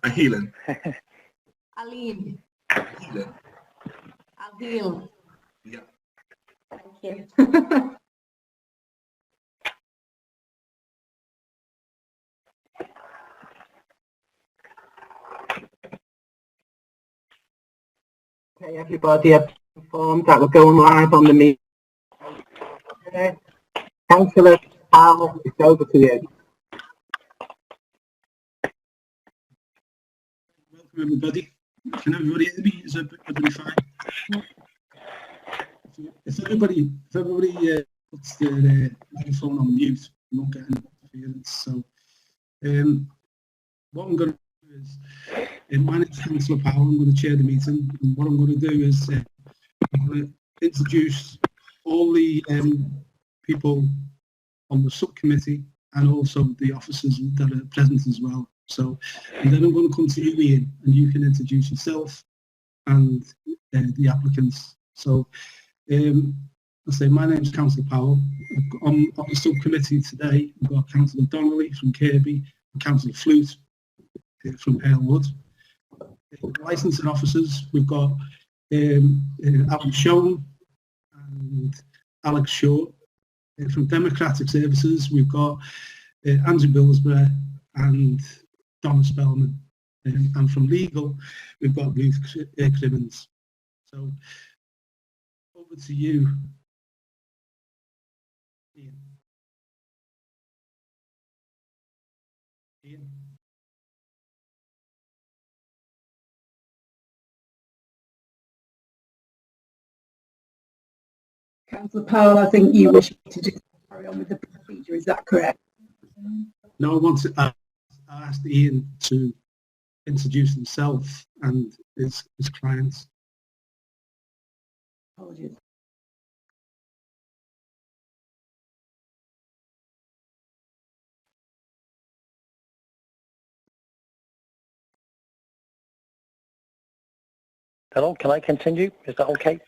Ahilan. Aline. Ahilan. Adil. Yeah. Thank you. Okay, everybody have informed that we're going live on the meeting. Councillor Powell, it's over to you. Welcome everybody. Can everybody hear me? Is everybody fine? If everybody puts their microphone on mute, we won't get any interference. So what I'm going to do is, my name is Councillor Powell. I'm going to chair the meeting, and what I'm going to do is I'm going to introduce all the people on the subcommittee and also the officers that are present as well. So, and then I'm going to come to you, Ian, and you can introduce yourself and the applicants. So, I say my name is Councillor Powell. On the subcommittee today, we've got Councillor Donnelly from Kirby and Councillor Flute from Halewood. Licensing officers, we've got Alan Schoen and Alex Shaw. From Democratic Services, we've got Andrew Billsbury and Donna Spellman. And from Legal, we've got Ruth Crimmins. So, over to you, Ian. Ian. Councillor Powell, I think you wish to just carry on with the procedure, is that correct? No, I asked Ian to introduce himself and his clients. Apologies. Hello, can I continue? Is that okay?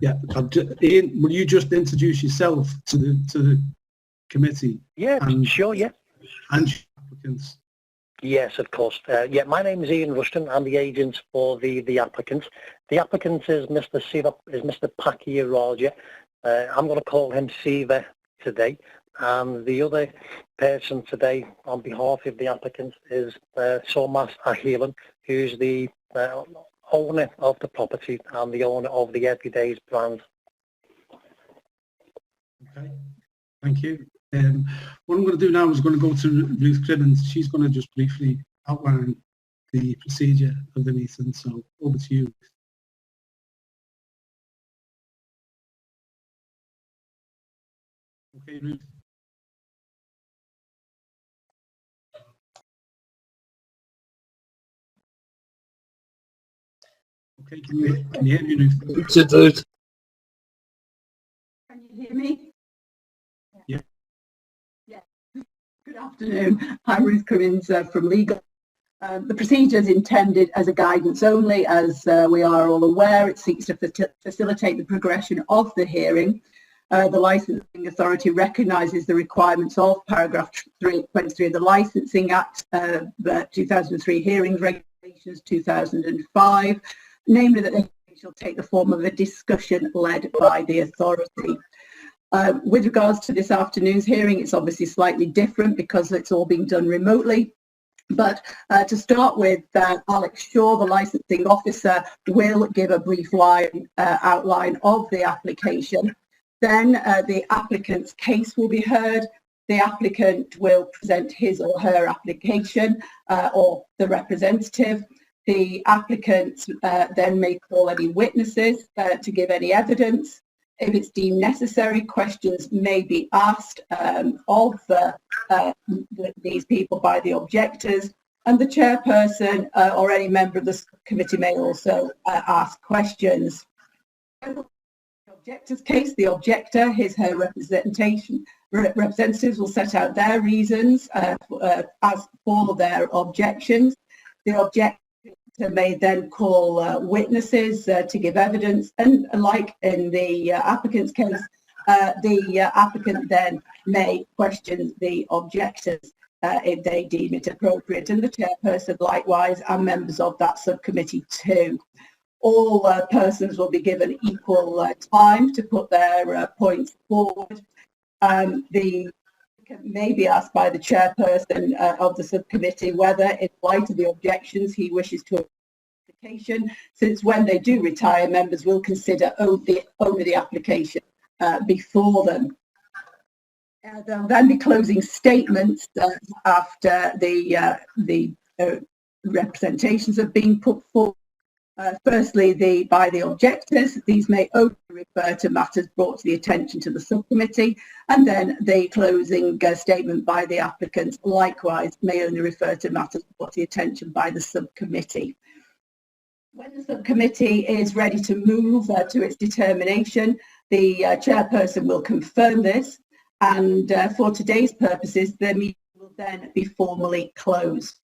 Yeah, Ian, will you just introduce yourself to the committee? Yeah, sure, yeah. And applicants. Yes, of course. Yeah, my name is Ian Rushton. I'm the agent for the applicants. The applicant is Mr. Pakia Raja. I'm going to call him Siva today. And the other person today on behalf of the applicant is Somas Ahilan, who's the owner of the property and the owner of the Everydayz brand. Okay, thank you. What I'm going to do now is going to go to Ruth Crimmins. She's going to just briefly outline the procedure of the meeting. So over to you. Okay, Ruth. Okay, can you hear me, Ruth? Can you hear me? Yeah. Yeah. Good afternoon. I'm Ruth Crimmins from Legal. The procedure is intended as a guidance only. As we are all aware, it seeks to facilitate the progression of the hearing. The Licensing Authority recognises the requirements of paragraph 23 of the Licensing Act, the 2003 Hearings Regulations 2005, namely that the hearing shall take the form of a discussion led by the authority. With regards to this afternoon's hearing, it's obviously slightly different because it's all being done remotely. But to start with, Alex Shaw, the licensing officer, will give a brief outline of the application. Then the applicant's case will be heard. The applicant will present his or her application or the representative. The applicant then may call any witnesses to give any evidence. If it's deemed necessary, questions may be asked of these people by the objectors, and the chairperson or any member of the committee may also ask questions. In the objector's case, the objector, her representatives will set out their reasons as for their objections. The objector may then call witnesses to give evidence, and like in the applicant's case, the applicant then may question the objectors. if they deem it appropriate, and the chairperson likewise, and members of that subcommittee too. All persons will be given equal time to put their points forward. The may be asked by the chairperson of the subcommittee whether, in light of the objections, he wishes to application, since when they do retire, members will consider only the application before them. There'll then be closing statements after the representations have been put forward. Firstly, by the objectors, these may only refer to matters brought to the attention to the subcommittee, and then the closing statement by the applicants likewise may only refer to matters brought to the attention by the subcommittee. When the subcommittee is ready to move to its determination, the chairperson will confirm this, and for today's purposes, the meeting will then be formally closed.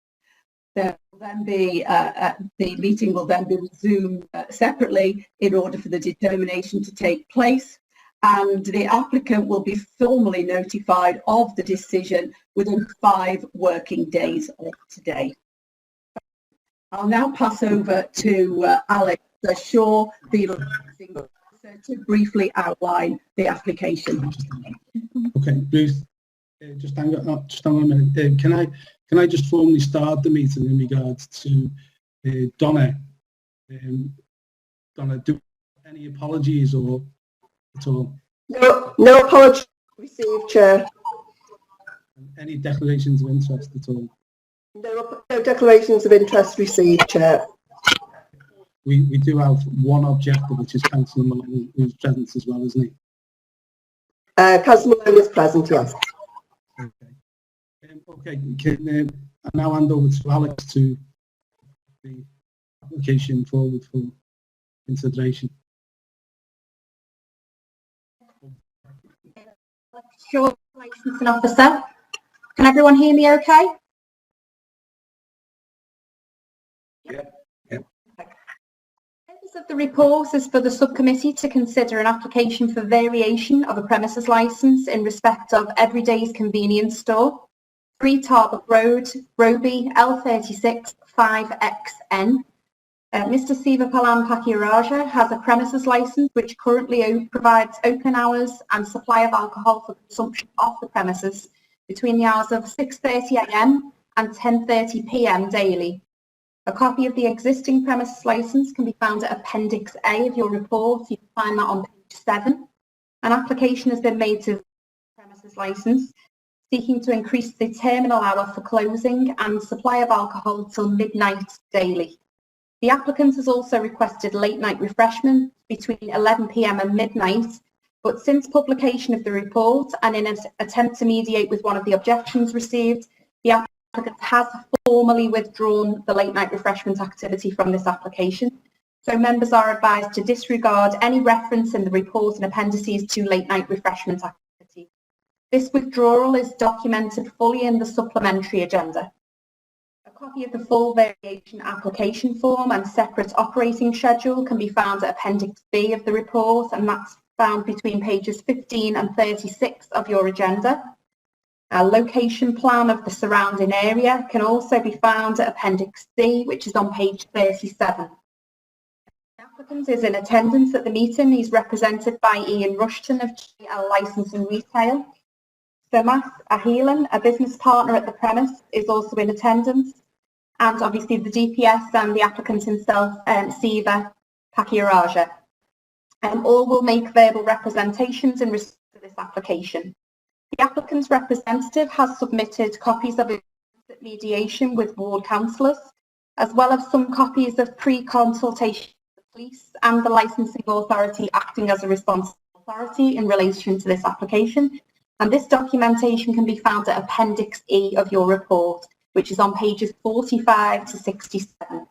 There will then be, the meeting will then be resumed separately in order for the determination to take place, and the applicant will be formally notified of the decision within 5 working days of today. I'll now pass over to Alex Shaw, the licensing officer, to briefly outline the application. Okay, Ruth, just hang on a minute. Can I just formally start the meeting in regards to Donna? Donna, do you have any apologies or at all? No apologies received, Chair. Any declarations of interest at all? No declarations of interest received, Chair. We do have one objector, which is Councillor Malone, who's present as well, isn't he? Councillor Malone is present, yes. Okay. Okay, can I now hand over to Alex to the application forward for consideration. Sure, licensing officer. Can everyone hear me okay? Yeah. Yeah. The purpose of the report is for the subcommittee to consider an application for variation of a premises licence in respect of Everydayz convenience store, 3 Tarbock Road, Roby, L36 5XN. Mr. Siva Palam Pakiraja has a premises licence which currently provides open hours and supply of alcohol for consumption off the premises between the hours of 6:30 a.m. and 10:30 p.m. daily. A copy of the existing premises licence can be found at Appendix A of your report. You can find that on page 7. An application has been made to the premises licence seeking to increase the terminal hour for closing and supply of alcohol till midnight daily. The applicant has also requested late night refreshment between 11 p.m. and midnight, but since publication of the report and in an attempt to mediate with one of the objections received, the applicant has formally withdrawn the late night refreshment activity from this application. So members are advised to disregard any reference in the report and appendices to late night refreshment activity. This withdrawal is documented fully in the supplementary agenda. A copy of the full variation application form and separate operating schedule can be found at Appendix B of the report, and that's found between pages 15 and 36 of your agenda. A location plan of the surrounding area can also be found at Appendix C, which is on page 37. The applicant is in attendance at the meeting. He's represented by Ian Rushton of GL Licence and Retail. Somas Ahilan, a business partner at the premise, is also in attendance, and obviously the DPS and the applicant himself, Siva Pakiraja. All will make verbal representations in respect to this application. The applicant's representative has submitted copies of his mediation with ward councillors, as well as some copies of pre-consultation with the police and the licensing authority acting as a responsible authority in relation to this application. And this documentation can be found at Appendix E of your report, which is on pages 45 to 67.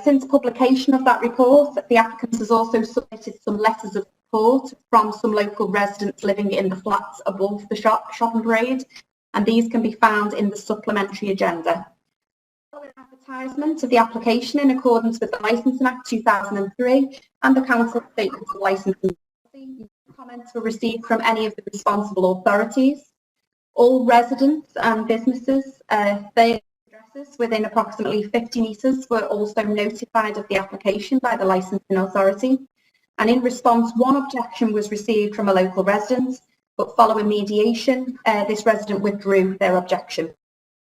Since publication of that report, the applicant has also submitted some letters of support from some local residents living in the flats above the shopping parade, and these can be found in the supplementary agenda. Following advertisement of the application in accordance with the Licensing Act 2003 and the Council Statement of Licensing Policy, comments were received from any of the responsible authorities. All residents and businesses, their addresses within approximately 50 metres were also notified of the application by the licensing authority. And in response, one objection was received from a local resident, but following mediation, this resident withdrew their objection.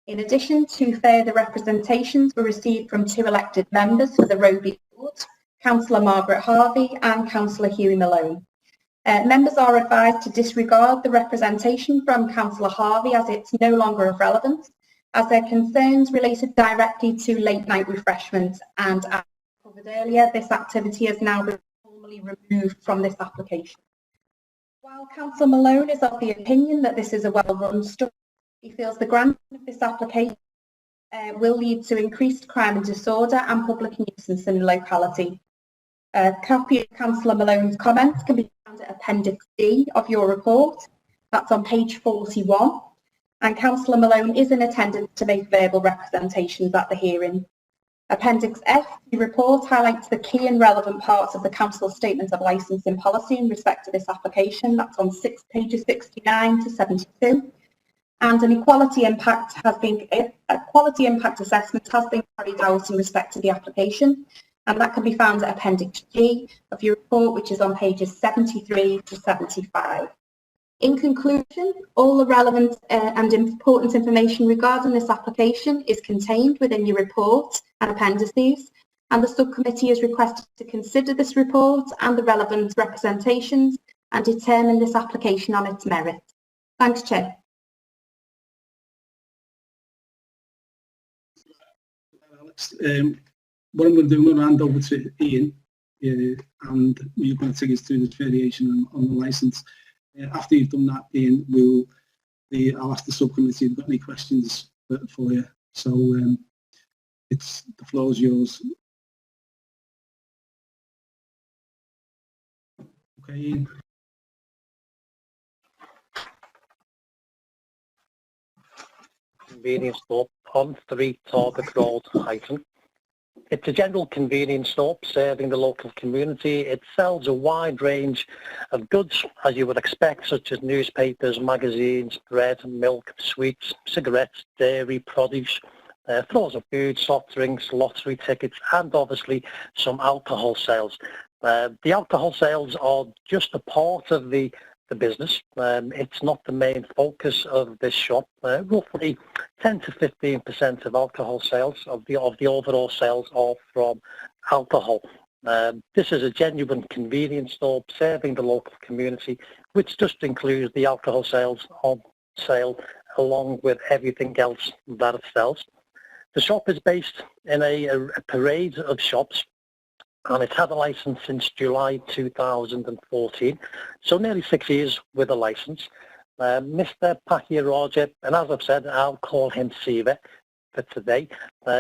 In addition, two further representations were received from two elected members for the Roby Board, Councillor Margaret Harvey and Councillor Hughie Malone. Members are advised to disregard the representation from Councillor Harvey as it's no longer of relevance, as their concerns related directly to late night refreshments, and as covered earlier, this activity has now been formally removed from this application. While Councillor Malone is of the opinion that this is a well-run store, he feels the granting of this application will lead to increased crime and disorder and public nuisance in the locality. A copy of Councillor Malone's comments can be found at Appendix D of your report. That's on page 41. And Councillor Malone is in attendance to make verbal representations at the hearing. Appendix F, the report highlights the key and relevant parts of the Council's Statement of Licensing Policy in respect to this application. That's on pages 69 to 72. And a quality impact assessment has been carried out in respect to the application. And that can be found at Appendix G of your report, which is on pages 73 to 75. In conclusion, all the relevant and important information regarding this application is contained within your report and appendices, and the subcommittee is requested to consider this report and the relevant representations and determine this application on its merit. Thanks, Chair. Alex, what I'm going to do, I'm going to hand over to Ian, and you're going to take us through this variation on the licence. After you've done that, Ian, I'll ask the subcommittee if they've got any questions for you. So the floor is yours. Okay, Ian. Convenience store on 3 Tarbock Road, Huyton. It's a general convenience store serving the local community. It sells a wide range of goods, as you would expect, such as newspapers, magazines, bread, milk, sweets, cigarettes, dairy, produce, frozen food, soft drinks, lottery tickets, and obviously some alcohol sales. The alcohol sales are just a part of the business. It's not the main focus of this shop. Roughly 10 to 15% of alcohol sales, of the overall sales, are from alcohol. This is a genuine convenience store serving the local community, which just includes the alcohol sales on sale along with everything else that it sells. The shop is based in a parade of shops, and it's had a licence since July 2014, so nearly 6 years with a licence. Mr. Pakiraja, and as I've said, I'll call him Siva for today.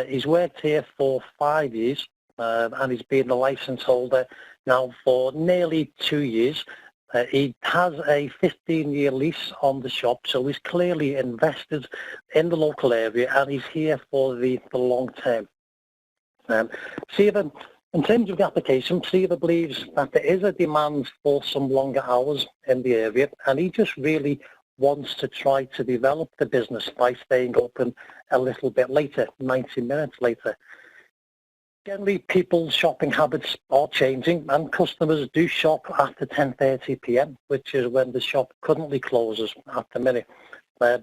He's worked here for 5 years, and he's been the licence holder now for nearly 2 years. He has a 15-year lease on the shop, so he's clearly invested in the local area, and he's here for the long term. Siva, in terms of the application, Siva believes that there is a demand for some longer hours in the area, and he just really wants to try to develop the business by staying open a little bit later, 90 minutes later. Generally, people's shopping habits are changing, and customers do shop after 10:30 p.m, which is when the shop currently closes at the minute.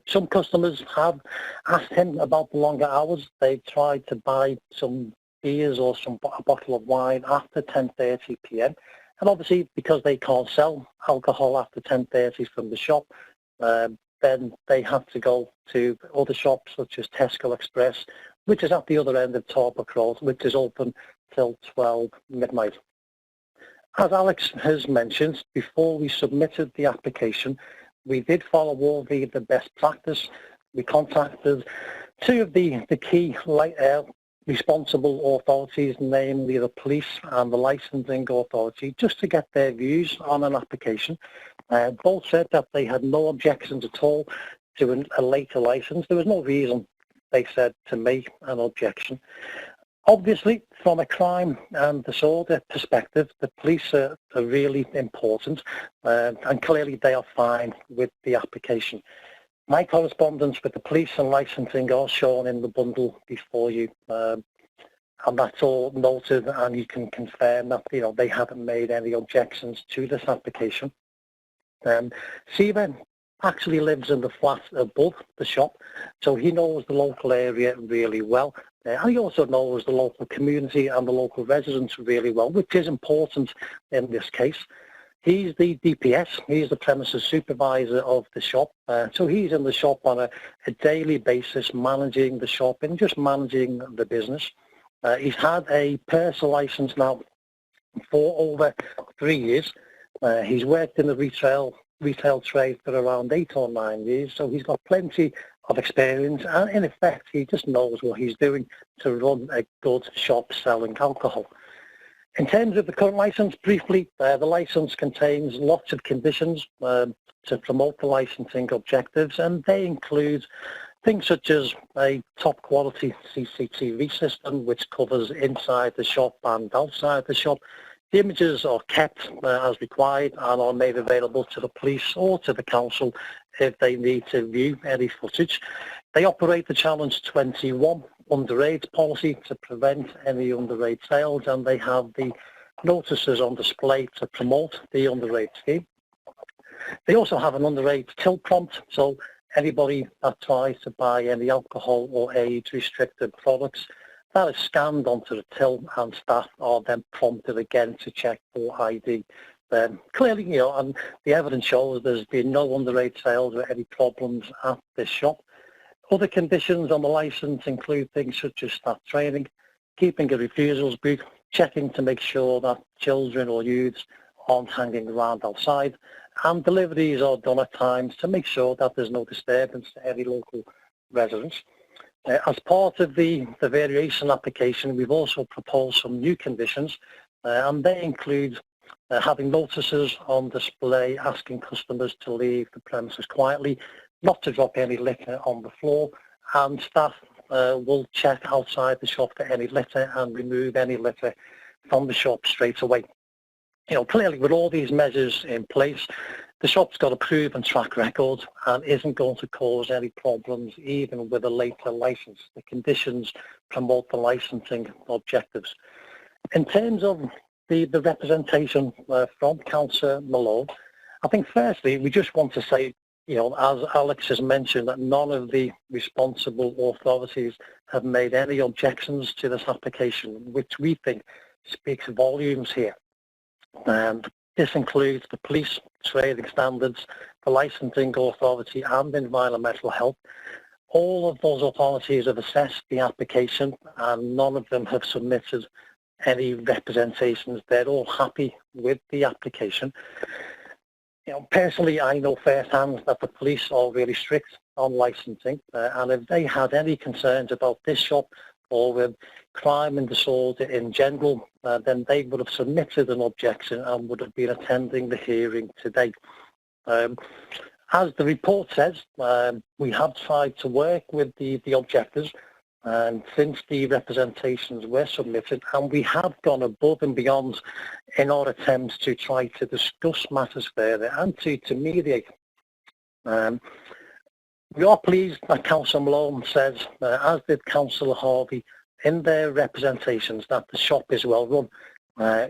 Some customers have asked him about the longer hours. They've tried to buy some beers or a bottle of wine after 10:30 p.m, and obviously because they can't sell alcohol after 10:30 from the shop, then they have to go to other shops such as Tesco Express, which is at the other end of Tarbock Road, which is open till 12 midnight. As Alex has mentioned, before we submitted the application, we did follow all the best practice. We contacted two of the key responsible authorities, namely the police and the licensing authority, just to get their views on an application. Both said that they had no objections at all to a later license. There was no reason, they said, to make an objection. Obviously, from a crime and disorder perspective, the police are really important, and clearly they are fine with the application. My correspondence with the police and licensing are shown in the bundle before you, and that's all noted, and you can confirm that, you know, they haven't made any objections to this application. Siva actually lives in the flat above the shop, so he knows the local area really well. And he also knows the local community and the local residents really well, which is important in this case. He's the DPS, he's the premises supervisor of the shop, so he's in the shop on a daily basis, managing the shop and just managing the business. He's had a personal license now for over 3 years. He's worked in the retail trade for around 8 or 9 years, so he's got plenty of experience, and in effect he just knows what he's doing to run a good shop selling alcohol. In terms of the current licence, briefly, the licence contains lots of conditions to promote the licensing objectives, and they include things such as a top quality CCTV system which covers inside the shop and outside the shop. The images are kept as required and are made available to the police or to the council if they need to view any footage. They operate the Challenge 21 underage policy to prevent any underage sales, and they have the notices on display to promote the underage scheme. They also have an underage till prompt, so anybody that tries to buy any alcohol or age-restricted products, that is scanned onto the till, and staff are then prompted again to check for ID. Clearly, you know, and the evidence shows there's been no underage sales or any problems at this shop. Other conditions on the licence include things such as staff training, keeping a refusals book, checking to make sure that children or youths aren't hanging around outside, and deliveries are done at times to make sure that there's no disturbance to any local residents. As part of the variation application, we've also proposed some new conditions, and they include having notices on display asking customers to leave the premises quietly, not to drop any liquor on the floor, and staff will check outside the shop for any litter and remove any litter from the shop straight away. You know, clearly with all these measures in place, the shop's got a proven track record and isn't going to cause any problems even with a later licence. The conditions promote the licensing objectives. In terms of the representation from Councillor Malone, I think firstly we just want to say, you know, as Alex has mentioned, that none of the responsible authorities have made any objections to this application, which we think speaks volumes here. And this includes the police, trading standards, the licensing authority and environmental health. All of those authorities have assessed the application and none of them have submitted any representations. They're all happy with the application. You know, personally, I know firsthand that the police are really strict on licensing, and if they had any concerns about this shop or with crime and disorder in general, then they would have submitted an objection and would have been attending the hearing today. As the report says, we have tried to work with the objectors, and since the representations were submitted, and we have gone above and beyond in our attempts to try to discuss matters further and to mediate. We are pleased that Councillor Malone says, as did Councillor Harvey, in their representations that the shop is well run.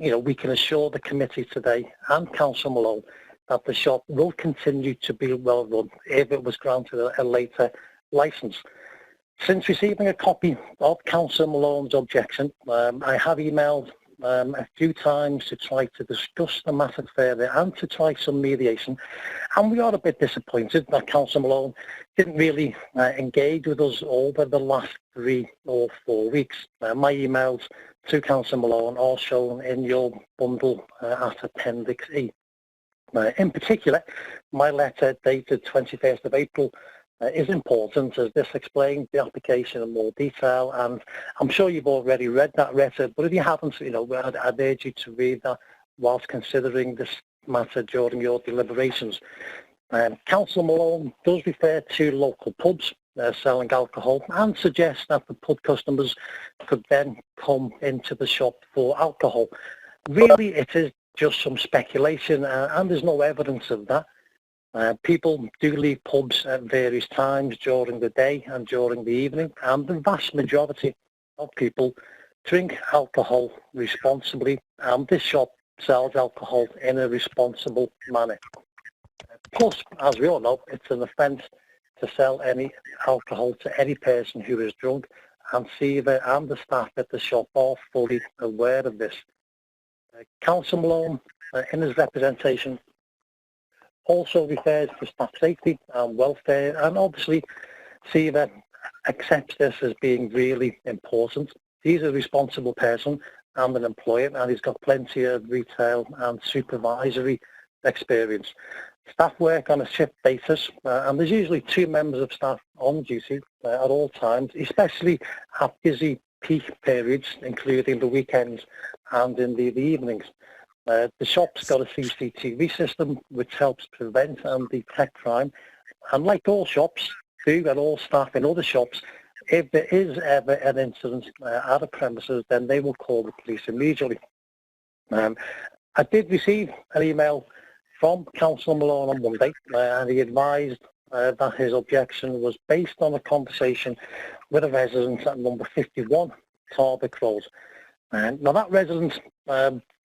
You know, we can assure the committee today and Councillor Malone that the shop will continue to be well run if it was granted a later licence. Since receiving a copy of Councillor Malone's objection, I have emailed a few times to try to discuss the matter further and to try some mediation, and we are a bit disappointed that Councillor Malone didn't really engage with us over the last 3 or 4 weeks. My emails to Councillor Malone are shown in your bundle at Appendix E. In particular, my letter dated 21st of April is important, as this explains the application in more detail, and I'm sure you've already read that letter, but if you haven't, you know, I'd urge you to read that whilst considering this matter during your deliberations. Councillor Malone does refer to local pubs selling alcohol and suggests that the pub customers could then come into the shop for alcohol. Really, it is just some speculation, and there's no evidence of that. People do leave pubs at various times during the day and during the evening, and the vast majority of people drink alcohol responsibly, and this shop sells alcohol in a responsible manner. Plus, as we all know, it's an offence to sell any alcohol to any person who is drunk, and Siva and the staff at the shop are fully aware of this. Councillor Malone, in his representation, also refers to staff safety and welfare, and obviously Siva accepts this as being really important. He's a responsible person and an employer, and he's got plenty of retail and supervisory experience. Staff work on a shift basis, and there's usually 2 members of staff on duty at all times, especially at busy peak periods, including the weekends and in the evenings. The shop's got a CCTV system which helps prevent and detect crime, and like all shops do, and all staff in other shops, if there is ever an incident at a premises, then they will call the police immediately. I did receive an email from Councillor Malone on Monday, and he advised that his objection was based on a conversation with a resident at number 51 Tarbock Road. Now that resident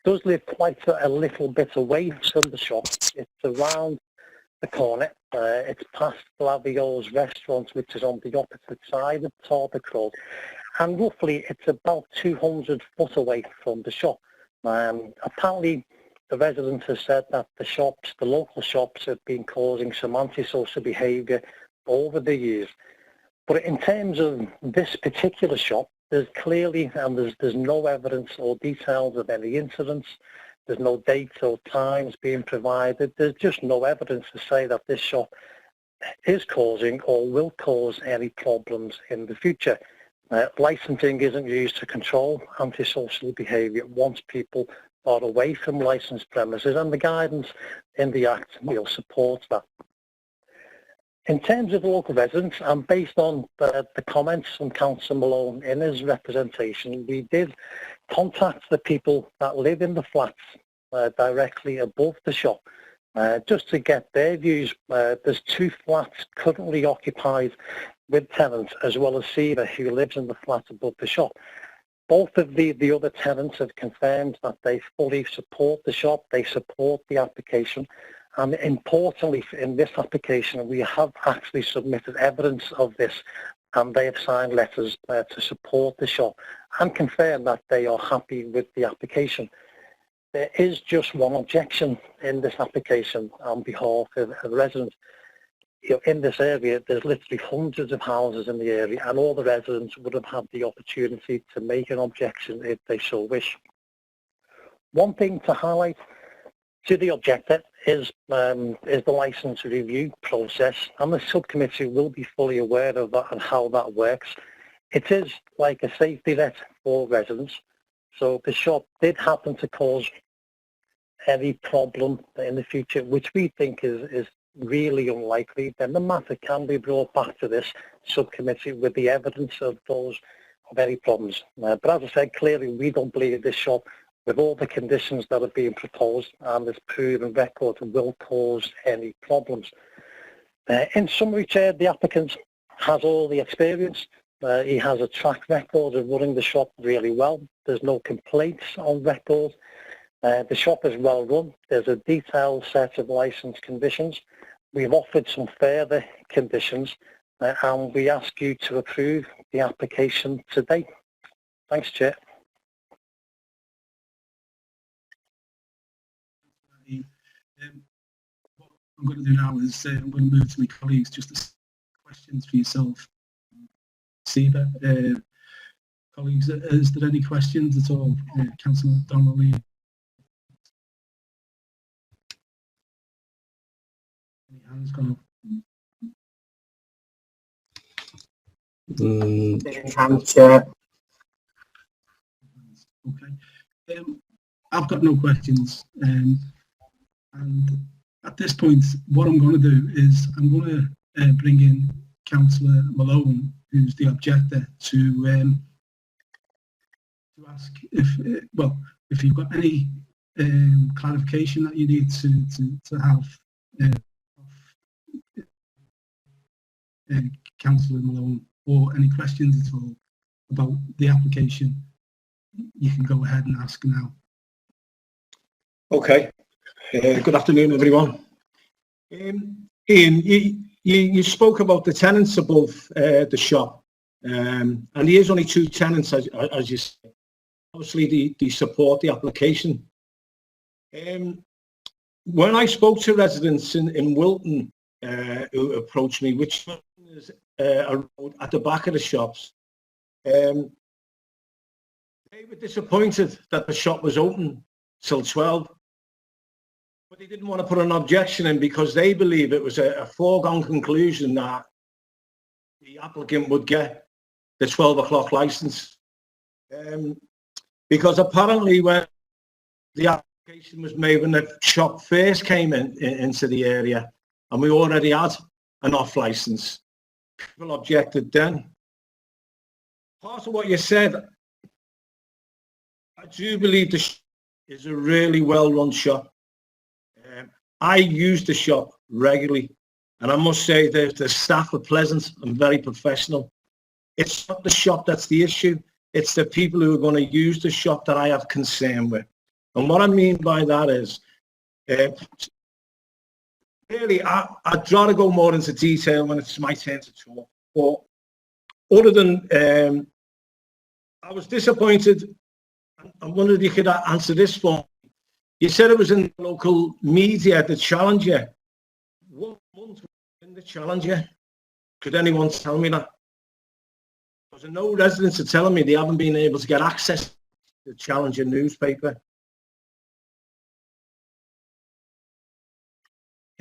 does live quite a little bit away from the shop. It's around the corner. It's past Flavio's restaurant, which is on the opposite side of Tarbock Road, and roughly it's about 200 foot away from the shop. Apparently the resident has said that the local shops have been causing some antisocial behaviour over the years. But in terms of this particular shop, there's clearly, and there's no evidence or details of any incidents. There's no dates or times being provided. There's just no evidence to say that this shop is causing or will cause any problems in the future. Licensing isn't used to control antisocial behaviour once people are away from licensed premises, and the guidance in the Act supports that. In terms of local residents, and based on the comments from Councillor Malone in his representation, we did contact the people that live in the flats directly above the shop, just to get their views. There's 2 flats currently occupied with tenants, as well as Siva, who lives in the flat above the shop. Both of the other tenants have confirmed that they fully support the shop, they support the application, and importantly in this application we have actually submitted evidence of this, and they have signed letters to support the shop and confirm that they are happy with the application. There is just one objection in this application on behalf of residents. In this area, there's literally hundreds of houses in the area, and all the residents would have had the opportunity to make an objection if they so wish. One thing to highlight to the objector is the licence review process, and the subcommittee will be fully aware of that and how that works. It is like a safety net for residents, so if the shop did happen to cause any problem in the future, which we think is really unlikely, then the matter can be brought back to this subcommittee with the evidence of any problems. But as I said, clearly we don't believe this shop, with all the conditions that are being proposed and this proven record, will cause any problems. In summary, Chair, the applicant has all the experience. He has a track record of running the shop really well. There's no complaints on record. The shop is well run. There's a detailed set of licence conditions. We've offered some further conditions, and we ask you to approve the application today. Thanks, Chair. What I'm going to do now is I'm going to move to my colleagues just to ask questions for yourself. Siva, colleagues, is there any questions at all? Councillor Donnelly. Any hands gone up? Okay. I've got no questions. And at this point, what I'm going to do is I'm going to bring in Councillor Malone, who's the objector, to ask if you've got any clarification that you need to have Councillor Malone, or any questions at all about the application, you can go ahead and ask now. Okay. Good afternoon, everyone. Ian, you spoke about the tenants above the shop, and there is only 2 tenants, as you said. Obviously, they support the application. When I spoke to residents in Wilton who approached me, which is a road at the back of the shops, they were disappointed that the shop was open till 12. But they didn't want to put an objection in because they believe it was a foregone conclusion that the applicant would get the 12 o'clock licence. Because apparently when the application was made, when the shop first came into the area, and we already had an off licence, people objected then. Part of what you said, I do believe the shop is a really well-run shop. I use the shop regularly, and I must say that the staff are pleasant and very professional. It's not the shop that's the issue. It's the people who are going to use the shop that I have concern with. And what I mean by that is, really, I'd rather go more into detail when it's my turn to talk. But other than, I was disappointed. I wondered if you could answer this for me. You said it was in the local media, the Challenger. What month was it in the Challenger? Could anyone tell me that? Because no residents are telling me they haven't been able to get access to the Challenger newspaper.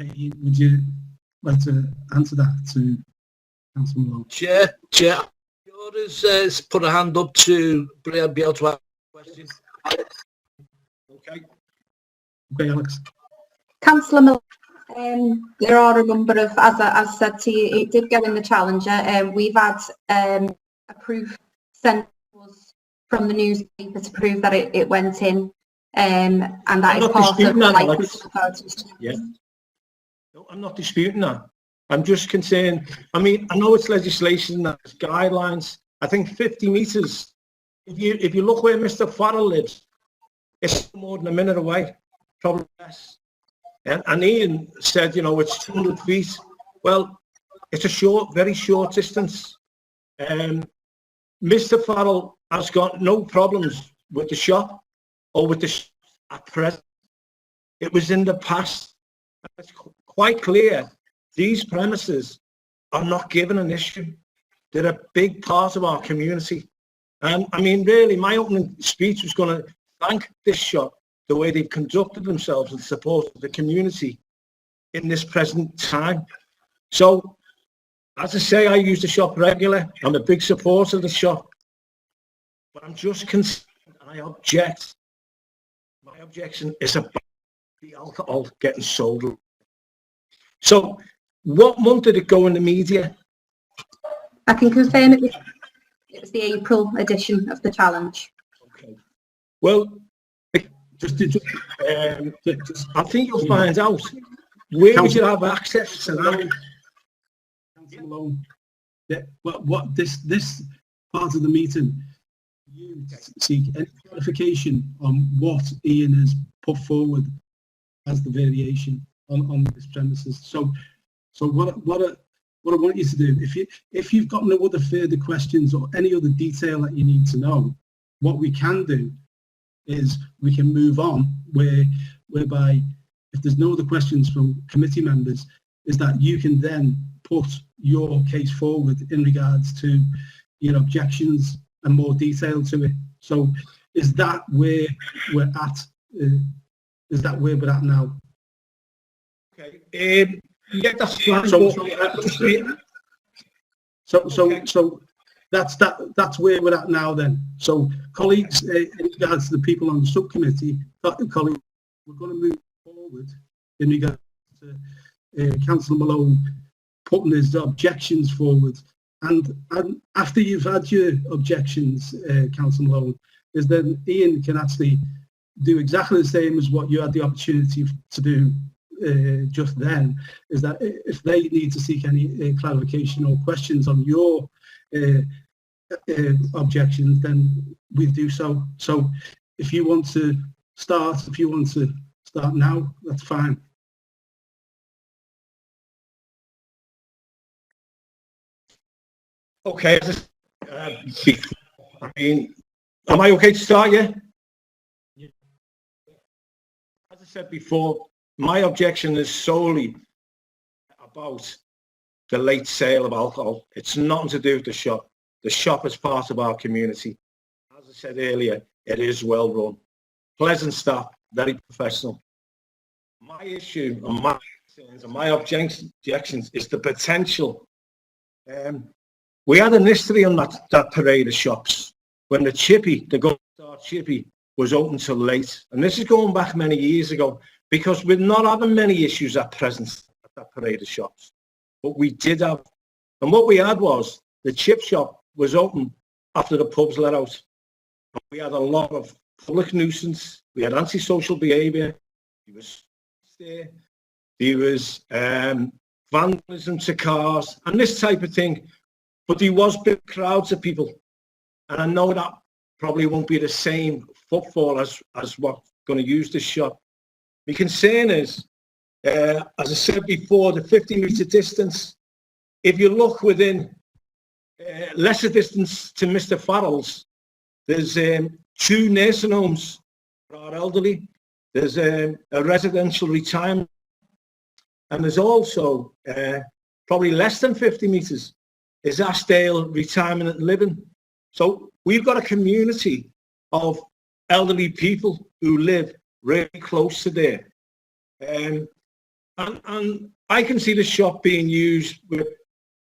Okay, would you like to answer that to Councillor Malone? Chair, yours put a hand up to be able to ask questions. Okay. Okay, Alex. Councillor Malone, there are a number of, as I said to you, it did go in the Challenger. We've had a proof sent to us from the newspaper to prove that it went in, and that is part of the licence authorities. Yeah. No, I'm not disputing that. I'm just concerned. I mean, I know it's legislation, that's guidelines. I think 50 metres. If you look where Mr. Farrell lives, it's more than a minute away, probably less. And Ian said, you know, it's 200 feet. Well, it's a short, very short distance. Mr. Farrell has got no problems with the shop or with the shop at present. It was in the past. It's quite clear these premises are not given an issue. They're a big part of our community. And I mean, really, my opening speech was going to thank this shop, the way they've conducted themselves in support of the community in this present time. So, as I say, I use the shop regularly. I'm a big supporter of the shop. But I'm just concerned, and I object. My objection is about the alcohol getting sold. So, what month did it go in the media? I can confirm it was the April edition of the Challenge. Okay. Well, I think you'll find out where would you have access to that. Councillor Malone, what this part of the meeting, you seek any clarification on what Ian has put forward as the variation on this premises. So what I want you to do, if you've got no other further questions or any other detail that you need to know, what we can do is we can move on whereby if there's no other questions from committee members, is that you can then put your case forward in regards to your objections and more detail to it. So is that where we're at? Is that where we're at now? Okay. Yeah, that's fine. So that's where we're at now then. So colleagues, in regards to the people on the subcommittee, colleagues, we're going to move forward in regards to Councillor Malone putting his objections forward. And after you've had your objections, Councillor Malone, is then Ian can actually do exactly the same as what you had the opportunity to do just then is that if they need to seek any clarification or questions on your objections, then we do so. So if you want to start now, that's fine. Okay. I mean, am I okay to start, yeah? As I said before, my objection is solely about the late sale of alcohol. It's nothing to do with the shop. The shop is part of our community. As I said earlier, it is well run. Pleasant staff, very professional. My issue and my concerns and my objections is the potential. We had an history on that parade of shops when the Gold Star Chippy was open till late. And this is going back many years ago, because we're not having many issues at present at that parade of shops. But we did have, and what we had was the chip shop was open after the pubs let out. And we had a lot of public nuisance. We had antisocial behaviour. There was vandalism to cars and this type of thing. But there was big crowds of people. And I know that probably won't be the same footfall as what's going to use this shop. My concern is, as I said before, the 50-metre distance. If you look within lesser distance to Mr. Farrell's, there's 2 nursing homes for our elderly. There's a residential retirement. And there's also, probably less than 50 metres, is Ashdale Retirement and Living. So we've got a community of elderly people who live really close to there. And I can see the shop being used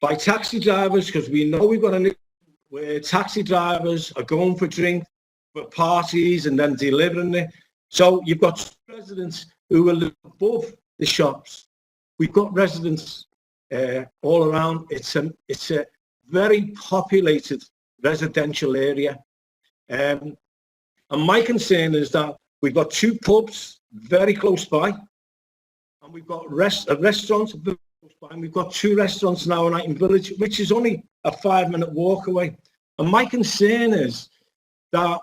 by taxi drivers, because we know we've got where taxi drivers are going for drinks, for parties, and then delivering it. So you've got residents who will live above the shops. We've got residents all around. It's a very populated residential area. And my concern is that we've got 2 pubs very close by, and we've got a restaurant very close by, and we've got 2 restaurants now in Huyton Village, which is only a 5-minute walk away. And my concern is that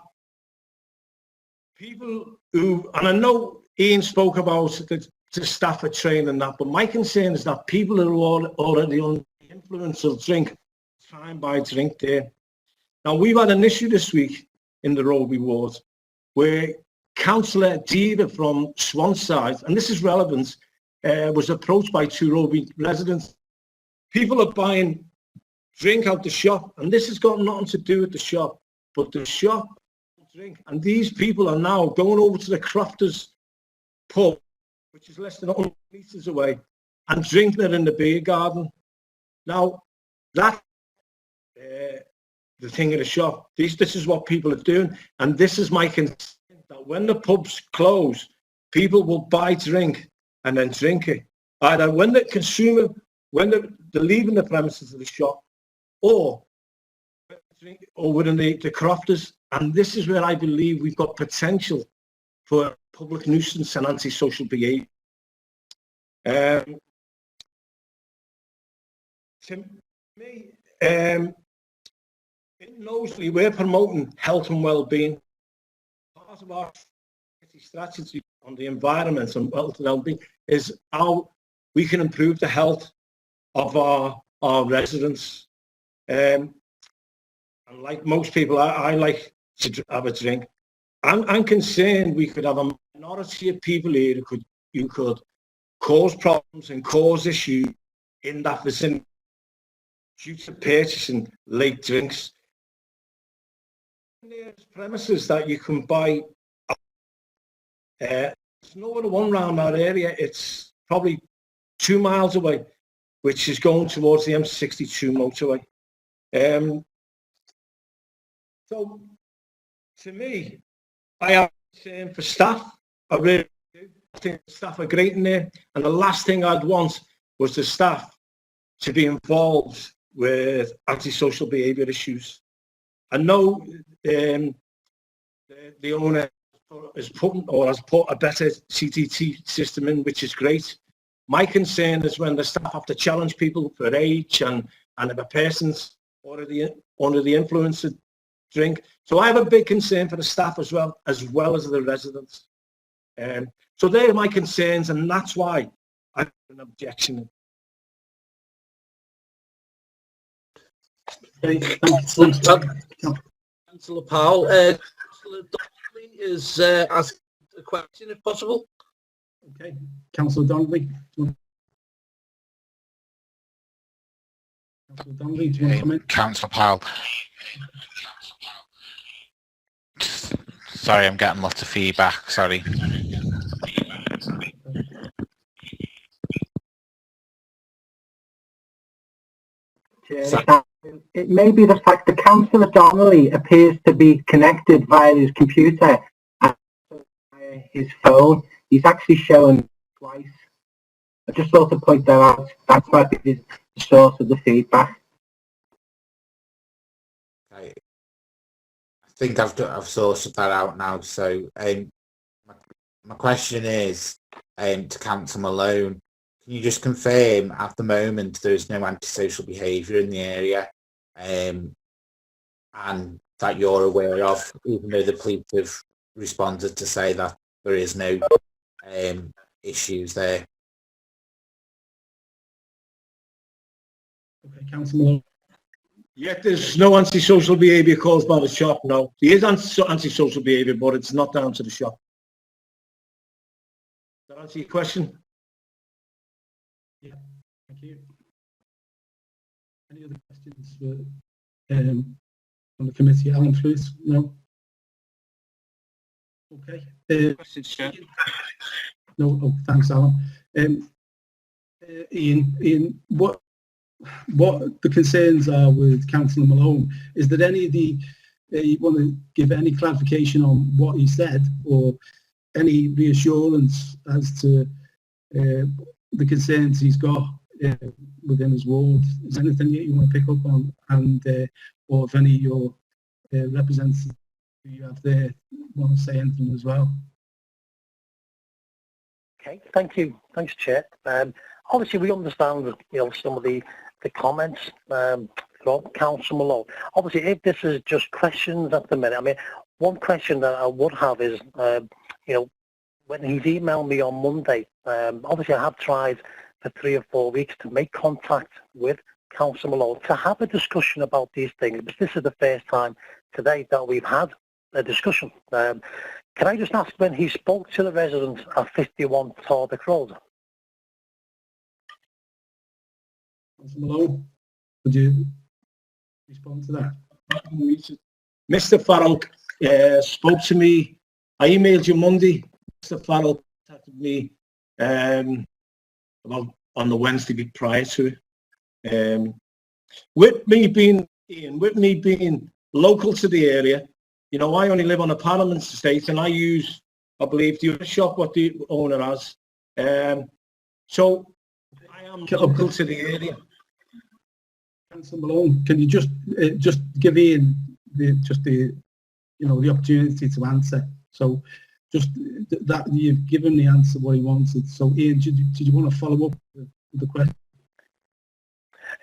people who, and I know Ian spoke about the staff are trained and that, but my concern is that people who are already on the influence of drink try and buy drink there. Now, we've had an issue this week in the Roby ward where Councillor Diva from Swanside, and this is relevant, was approached by 2 Roby residents. People are buying drink out the shop, and this has got nothing to do with the shop, but the shop drink. And these people are now going over to the Crofters pub, which is less than 100 metres away, and drinking it in the beer garden. Now, that the thing in the shop, this is what people are doing, and this is my concern, that when the pubs close, people will buy drink and then drink it. Either when the consumer, when they're leaving the premises of the shop, or within the Crofters. And this is where I believe we've got potential for public nuisance and antisocial behaviour. To me, in Knowsley, we're promoting health and well-being. Part of our strategy on the environment and health and well-being is how we can improve the health of our residents. And like most people, I like to have a drink. I'm concerned we could have a minority of people here who could cause problems and cause issues in that vicinity due to purchasing late drinks. There's premises that you can buy. There's no other one around that area. It's probably 2 miles away, which is going towards the M62 motorway. So, to me, I am concerned for staff. I really do. I think the staff are great in there. And the last thing I'd want was the staff to be involved with antisocial behaviour issues. I know the owner has put a better CTT system in, which is great. My concern is when the staff have to challenge people for age and if a person's under the influence of drink. So I have a big concern for the staff as well as the residents. So they're my concerns, and that's why I have an objection. Councillor Powell, Councillor Donnelly is asking a question if possible. Okay, Councillor Donnelly. Councillor Donnelly, do you want to come in? Councillor Powell. Sorry, I'm getting lots of feedback, sorry. It may be the fact that Councillor Donnelly appears to be connected via his computer and via his phone. He's actually showing twice. I just thought to point that out. That might be the source of the feedback. I think I've sorted that out now. So my question is to Councillor Malone. Can you just confirm at the moment there is no antisocial behaviour in the area and that you're aware of, even though the police have responded to say that there is no issues there? Okay, Councillor Malone. Yet there's no antisocial behaviour caused by the shop, no. There is antisocial behaviour, but it's not down to the shop. Does that answer your question? Yeah, thank you. Any other questions from the committee? Alan, please? No? Okay. No, oh, thanks, Alan. Ian, what the concerns are with Councillor Malone? Is there any of the, you want to give any clarification on what he said, or any reassurance as to the concerns he's got within his ward? Is there anything that you want to pick up on, and or if any of your representatives who you have there want to say anything as well? Okay, thank you. Thanks, Chair. Obviously, we understand, some of the comments from Councillor Malone. Obviously, if this is just questions at the minute, I mean, one question that I would have is, when he's emailed me on Monday, obviously I have tried for 3 or 4 weeks to make contact with Councillor Malone to have a discussion about these things, but this is the first time today that we've had a discussion. Can I just ask when he spoke to the residents at 51 Tarbock Road? Councillor Malone, would you respond to that? Mr. Farrell spoke to me. I emailed you Monday. Mr. Farrell contacted me about on the Wednesday prior to it. With me being local to the area, I only live on a Parliament estate, and I use, I believe, the other shop what the owner has. So I am local to the area. Councillor Malone, can you just give Ian the opportunity to answer? So just that you've given the answer what he wanted. So Ian, did you want to follow up with the question?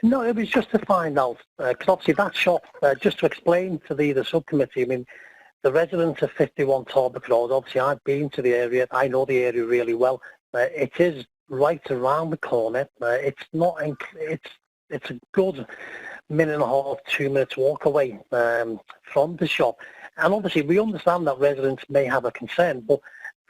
No, it was just to find out, because obviously that shop, just to explain to the subcommittee, I mean, the residents of 51 Tarbock Road, obviously I've been to the area, I know the area really well. It is right around the corner. It's a good minute and a half, 2 minutes walk away from the shop. And obviously we understand that residents may have a concern, but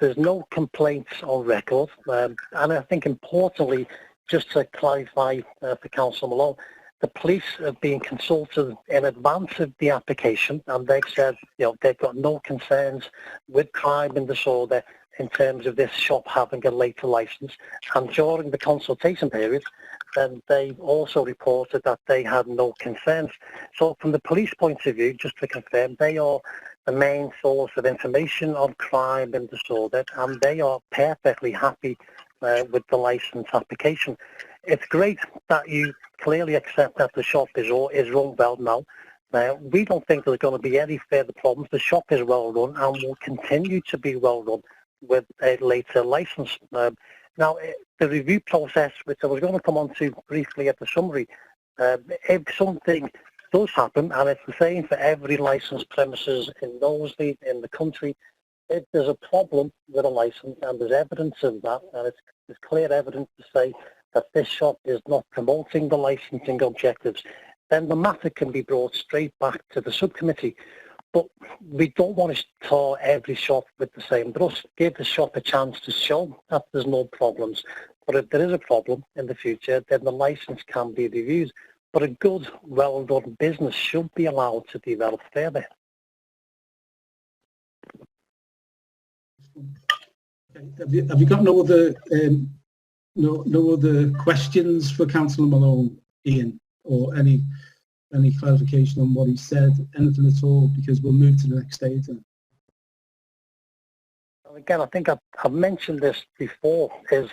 there's no complaints on record. And I think importantly, just to clarify for Councillor Malone, the police have been consulted in advance of the application, and they've said, they've got no concerns with crime and disorder in terms of this shop having a later licence. And during the consultation period, then they also reported that they had no concerns. So from the police point of view, just to confirm, they are the main source of information on crime and disorder, and they are perfectly happy with the licence application. It's great that you clearly accept that the shop is run well now. We don't think there's going to be any further problems. The shop is well run and will continue to be well run with a later licence. Now, the review process, which I was going to come on to briefly at the summary, if something does happen, and it's the same for every licensed premises in Knowsley, in the country, if there's a problem with a licence and there's evidence of that, and it's clear evidence to say that this shop is not promoting the licensing objectives, then the matter can be brought straight back to the subcommittee. But we don't want to tar every shop with the same brush. Give the shop a chance to show that there's no problems. But if there is a problem in the future, then the licence can be reviewed. But a good, well-run business should be allowed to develop further. Okay. Have you got no other no other questions for Councillor Malone, Ian, or any clarification on what he said, anything at all? Because we'll move to the next stage. Again, I think I've mentioned this before. Is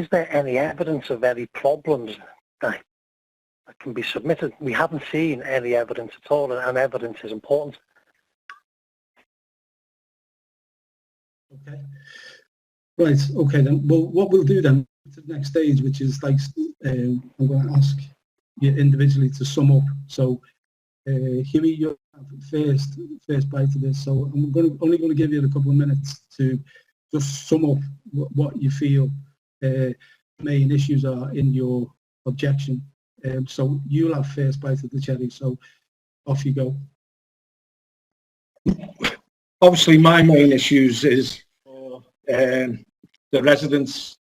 there any evidence of any problems that can be submitted? We haven't seen any evidence at all, and evidence is important. Okay. Right. Okay then. Well, what we'll do then to the next stage, which is like I'm going to ask you individually to sum up. So, Huey, you're first bite to this. So I'm only going to give you a couple of minutes to just sum up what you feel main issues are in your objection. So you'll have first bite of the cherry. So off you go. Obviously, my main issues is for the residents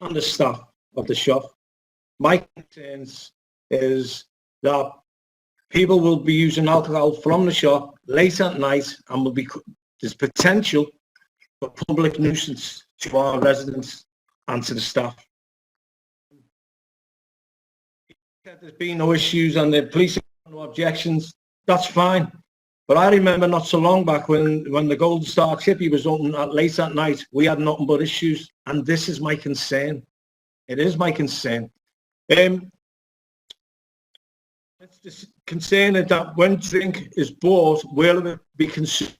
and the staff of the shop. My concerns is that people will be using alcohol from the shop late at night, and there's potential for public nuisance to our residents and to the staff. There's been no issues and the police have no objections. That's fine. But I remember not so long back when the Golden Star Chippy was open late at night, we had nothing but issues, and this is my concern. It is my concern. It's just concerning that when drink is bought, will it be consumed?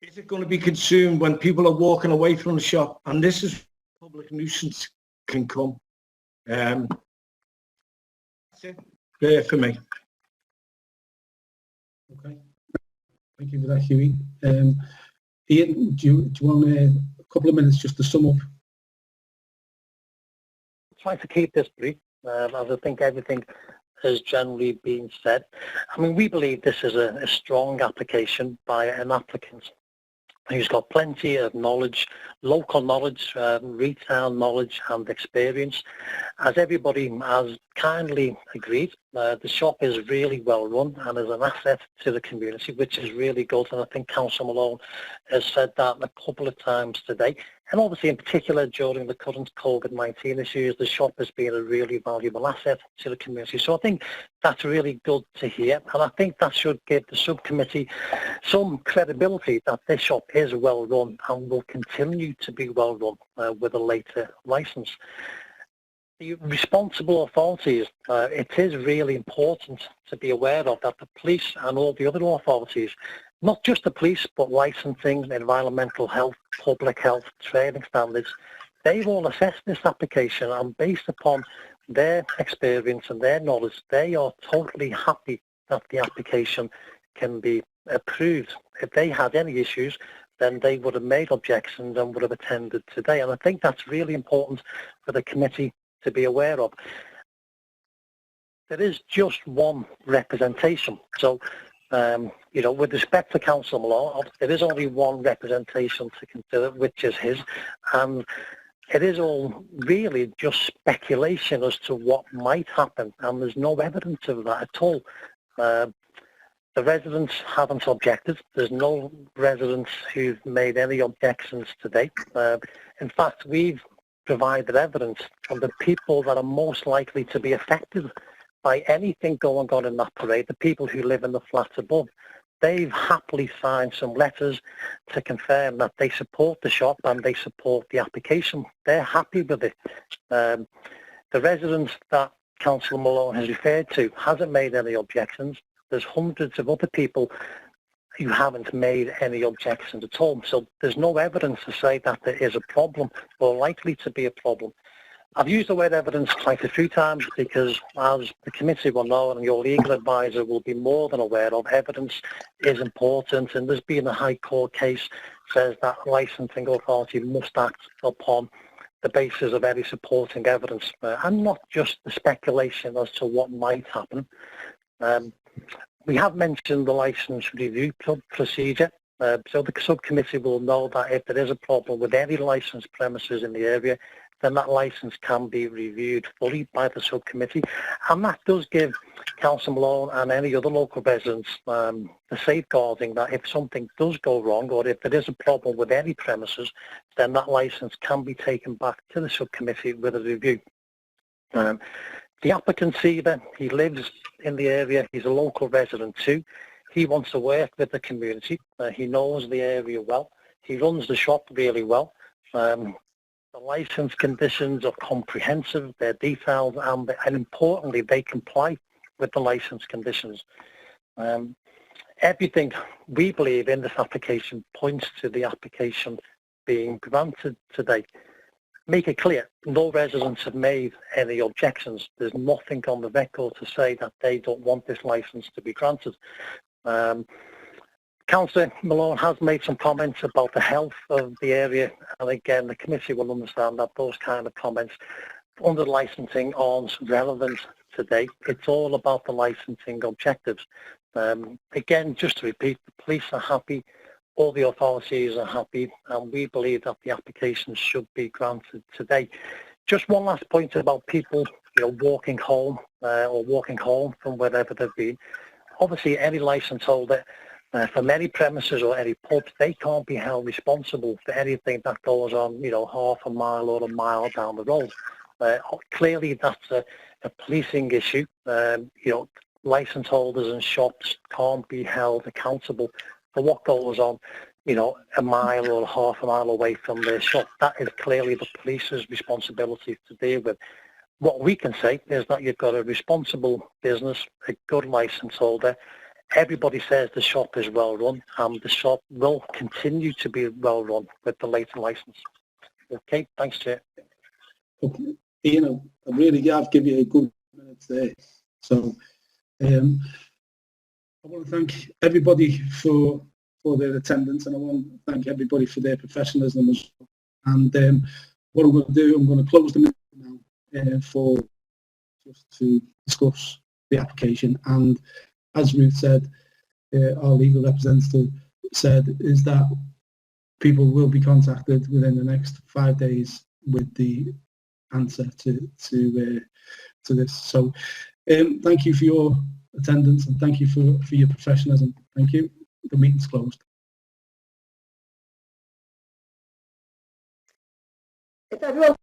Is it going to be consumed when people are walking away from the shop? And this is public nuisance can come. That's it there for me. Okay. Thank you for that, Huey. Ian, do you want a couple of minutes just to sum up? Try to keep this brief, as I think everything has generally been said. I mean, we believe this is a strong application by an applicant who's got plenty of knowledge, local knowledge, retail knowledge and experience. As everybody has kindly agreed, the shop is really well run and is an asset to the community, which is really good. And I think Councillor Malone has said that a couple of times today. And obviously, in particular, during the current COVID-19 issues, the shop has been a really valuable asset to the community. So I think that's really good to hear. And I think that should give the subcommittee some credibility that this shop is well run and will continue to be well run with a later licence. The responsible authorities, it is really important to be aware of that the police and all the other authorities, not just the police, but licensing, environmental health, public health, training standards, they've all assessed this application, and based upon their experience and their knowledge, they are totally happy that the application can be approved. If they had any issues, then they would have made objections and would have attended today. And I think that's really important for the committee to be aware of. There is just one representation. So, you know, with respect to Councillor Malone, there is only one representation to consider, which is his. And it is all really just speculation as to what might happen, and there's no evidence of that at all. The residents haven't objected. There's no residents who've made any objections today. In fact, we've provided evidence from the people that are most likely to be affected by anything going on in that parade, the people who live in the flats above. They've happily signed some letters to confirm that they support the shop and they support the application. They're happy with it. The residents that Councillor Malone has referred to hasn't made any objections. there's hundreds of other people who haven't made any objections at all. So there's no evidence to say that there is a problem or likely to be a problem. I've used the word evidence quite a few times because, as the committee will know and your legal advisor will be more than aware of, evidence is important, and there's been a High Court case says that licensing authority must act upon the basis of any supporting evidence and not just the speculation as to what might happen. We have mentioned the licence review procedure, so the subcommittee will know that if there is a problem with any licensed premises in the area, then that licence can be reviewed fully by the subcommittee, and that does give Councillor Malone and any other local residents the safeguarding that if something does go wrong or if there is a problem with any premises, then that licence can be taken back to the subcommittee with a review. The applicant, Siva, he lives in the area, he's a local resident too. He wants to work with the community, he knows the area well, he runs the shop really well. The licence conditions are comprehensive, they're detailed, and importantly, they comply with the licence conditions. Everything we believe in this application points to the application being granted today. Make it clear, no residents have made any objections. There's nothing on the record to say that they don't want this licence to be granted. Councillor Malone has made some comments about the health of the area, and again, the committee will understand that those kind of comments under licensing aren't relevant today. It's all about the licensing objectives. Again, just to repeat, the police are happy, all the authorities are happy, and we believe that the application should be granted today. Just one last point about people, walking home or walking home from wherever they've been. Obviously, any licence holder from any premises or any pubs, they can't be held responsible for anything that goes on, half a mile or a mile down the road. Clearly, that's a policing issue. Licence holders and shops can't be held accountable for what goes on, a mile or half a mile away from their shop. That is clearly the police's responsibility to deal with. What we can say is that you've got a responsible business, a good licence holder. Everybody says the shop is well run, and the shop will continue to be well run with the later licence. Okay, thanks, Chair. Okay. Ian, I really have given you a good minute there. So I want to thank everybody for their attendance, and I want to thank everybody for their professionalism as well. And what I'm going to do, I'm going to close the meeting now for just to discuss the application. And as Ruth said, our legal representative said, is that people will be contacted within the next 5 days with the answer to this. So thank you for your attendance, and thank you for your professionalism. Thank you. The meeting's closed. If everyone